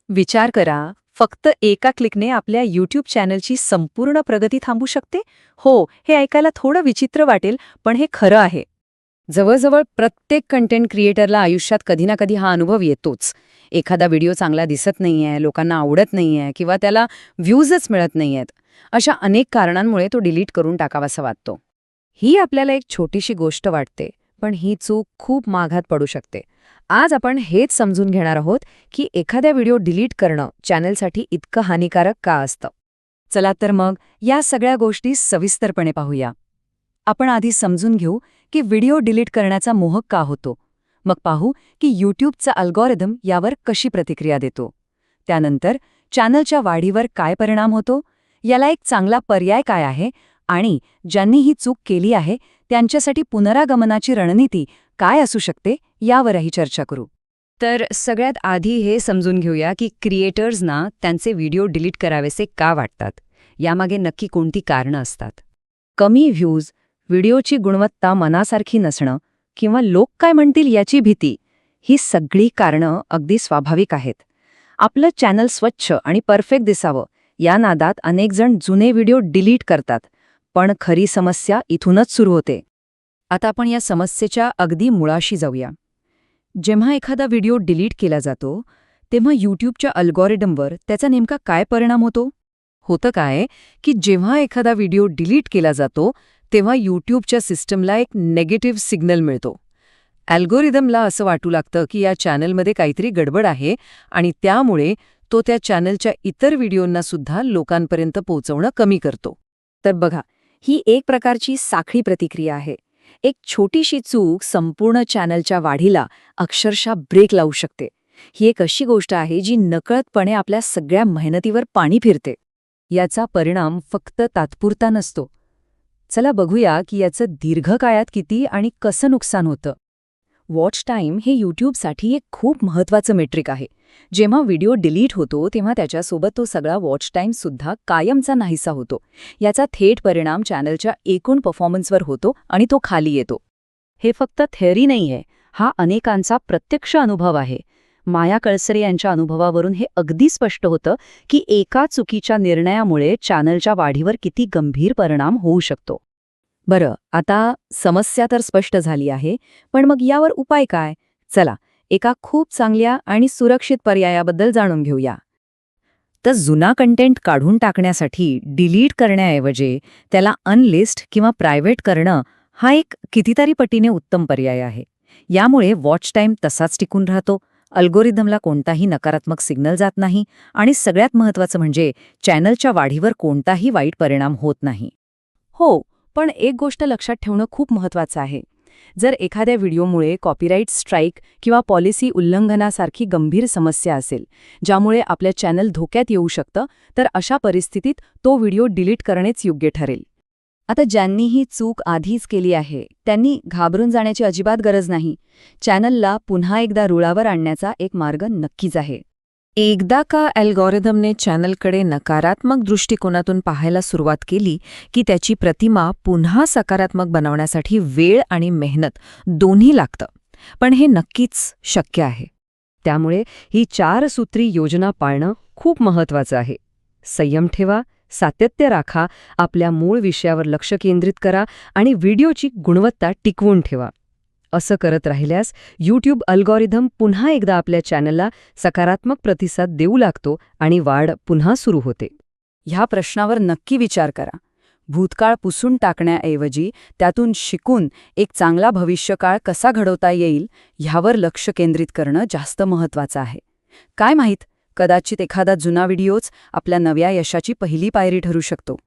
विचार करा, फक्त एका क्लिकने आपल्या यूट्यूब चॅनलची संपूर्ण प्रगती थांबू शकते? हो, हे ऐकायला थोडं विचित्र वाटेल, पण हे खरं आहे. जवळजवळ प्रत्येक कंटेंट क्रिएटरला आयुष्यात कधी ना कधी हा अनुभव येतोच. एखादा व्हिडिओ चांगला दिसत नाहीये, लोकांना आवडत नाहीये किंवा त्याला व्ह्यूजच मिळत नाहीयेत. अशा अनेक कारणांमुळे तो डिलीट करून टाकावासा वाटतो. ही आपल्याला एक छोटीशी गोष्ट वाटते, पण ही चूक खूप माघात पडू शकते. आज आपण हेच समजून घेणार आहोत की एखाद्या व्हिडिओ डिलीट करणं चॅनलसाठी इतकं हानिकारक का असतं. चला तर मग या सगळ्या गोष्टी सविस्तरपणे पाहूया. आपण आधी समजून घेऊ की व्हिडिओ डिलीट करण्याचा मोह का होतो. मग पाहू की यूट्यूबचा अल्गोरिदम यावर कशी प्रतिक्रिया देतो. त्यानंतर चॅनलच्या वाढीवर काय परिणाम होतो, याला एक चांगला पर्याय काय आहे आणि ज्यांनी ही चूक केली आहे त्यांच्यासाठी पुनरागमनाची रणनीती काय असू शकते यावरही चर्चा करू. तर सगळ्यात आधी हे समजून घेऊया की क्रिएटर्सना त्यांचे व्हिडिओ डिलीट करावेसे का वाटतात. यामागे नक्की कोणती कारणं असतात. कमी व्ह्यूज, व्हिडिओची गुणवत्ता मनासारखी नसणं किंवा लोक काय म्हणतील याची भीती, ही सगळी कारणं अगदी स्वाभाविक आहेत. आपलं चॅनल स्वच्छ आणि परफेक्ट दिसावं या नादात अनेक जण जुने व्हिडिओ डिलीट करतात, पण खरी समस्या इथूनच सुरू होते. आता आपण या समस्येच्या अगदी मुळाशी जाऊया. जेव्हा एखादा व्हिडिओ डिलीट केला जातो तेव्हा यूट्यूबच्या अल्गोरिदमवर त्याचा नेमका काय परिणाम होतो. होतं काय की जेव्हा एखादा व्हिडिओ डिलीट केला जातो तेव्हा यूट्यूबच्या सिस्टमला एक नेगेटिव्ह सिग्नल मिळतो. अल्गोरिदमला असं वाटू लागतं की या चॅनलमध्ये काहीतरी गडबड आहे आणि त्यामुळे तो त्या चॅनलच्या इतर व्हिडिओंना सुद्धा लोकांपर्यंत पोहोचवणं कमी करतो. तर बघा, ही एक प्रकारची साखळी प्रतिक्रिया आहे. एक छोटीशी चूक संपूर्ण चॅनलच्या वाढीला अक्षरशः ब्रेक लावू शकते. ही एक अशी गोष्ट आहे जी नकळतपणे आपल्या सगळ्या मेहनतीवर पाणी फिरते. याचा परिणाम फक्त तात्पुरता नसतो. चला बघूया की याचं दीर्घकाळात किती आणि कसं नुकसान होतं. वॉच टाईम हे यूट्यूबसाठी एक खूप महत्त्वाचं मेट्रिक आहे. जेव्हा व्हिडिओ डिलीट होतो तेव्हा त्याच्यासोबत तो सगळा वॉच टाईम सुद्धा कायमचा नाहीसा होतो. याचा थेट परिणाम चॅनलच्या एकूण परफॉर्मन्सवर होतो आणि तो खाली येतो. हे फक्त थेअरी नाहीये, हा अनेकांचा प्रत्यक्ष अनुभव आहे. माया कळसरे यांच्या अनुभवावरून हे अगदी स्पष्ट होतं की एका चुकीच्या निर्णयामुळे चॅनलच्या वाढीवर किती गंभीर परिणाम होऊ शकतो. बरं, आता समस्या तर स्पष्ट झाली आहे, पण मग यावर उपाय काय? चला, एका खूप चांगल्या आणि सुरक्षित पर्यायाबद्दल जाणून घेऊया. तर जुना कंटेंट काढून टाकण्यासाठी डिलीट करण्याऐवजी त्याला अनलिस्ट किंवा प्रायव्हेट करणं हा एक कितीतरी पटीने उत्तम पर्याय आहे. यामुळे वॉच टाईम तसाच टिकून राहतो, अल्गोरिदमला कोणताही नकारात्मक सिग्नल जात नाही आणि सगळ्यात महत्त्वाचं म्हणजे चॅनलच्या वाढीवर कोणताही वाईट परिणाम होत नाही. हो, पण एक गोष्ट लक्षात ठेवणं खूप महत्त्वाचं आहे. जर एखाद्या व्हिडिओमुळे कॉपीराईट स्ट्राईक किंवा पॉलिसी उल्लंघनासारखी गंभीर समस्या असेल, ज्यामुळे आपल्या चॅनल धोक्यात येऊ शकतं, तर अशा परिस्थितीत तो व्हिडिओ डिलीट करणेच योग्य ठरेल. आता ज्यांनी ही चूक आधीच केली आहे त्यांनी घाबरून जाण्याची अजिबात गरज नाही. चॅनलला पुन्हा एकदा रुळावर आणण्याचा एक मार्ग नक्कीच आहे. एकदा का अल्गोरिदमने चॅनलकडे नकारात्मक दृष्टिकोनातून पाहायला सुरुवात केली की त्याची प्रतिमा पुन्हा सकारात्मक बनवण्यासाठी वेळ आणि मेहनत दोन्ही लागतं. पण हे नक्कीच शक्य आहे. त्यामुळे ही 4 सूत्री योजना पाळणं खूप महत्त्वाचं आहे. संयम ठेवा, सातत्य राखा, आपल्या मूळ विषयावर लक्ष केंद्रित करा आणि व्हिडिओची गुणवत्ता टिकवून ठेवा. असं करत राहिल्यास यूट्यूब अल्गोरिदम पुन्हा एकदा आपल्या चॅनलला सकारात्मक प्रतिसाद देऊ लागतो आणि वाढ पुन्हा सुरू होते. ह्या प्रश्नावर नक्की विचार करा. भूतकाळ पुसून टाकण्याऐवजी त्यातून शिकून एक चांगला भविष्यकाळ कसा घडवता येईल ह्यावर लक्ष केंद्रित करणं जास्त महत्त्वाचं आहे. काय माहीत, कदाचित एखादा जुना व्हिडिओच आपल्या नव्या यशाची पहिली पायरी ठरू शकतो.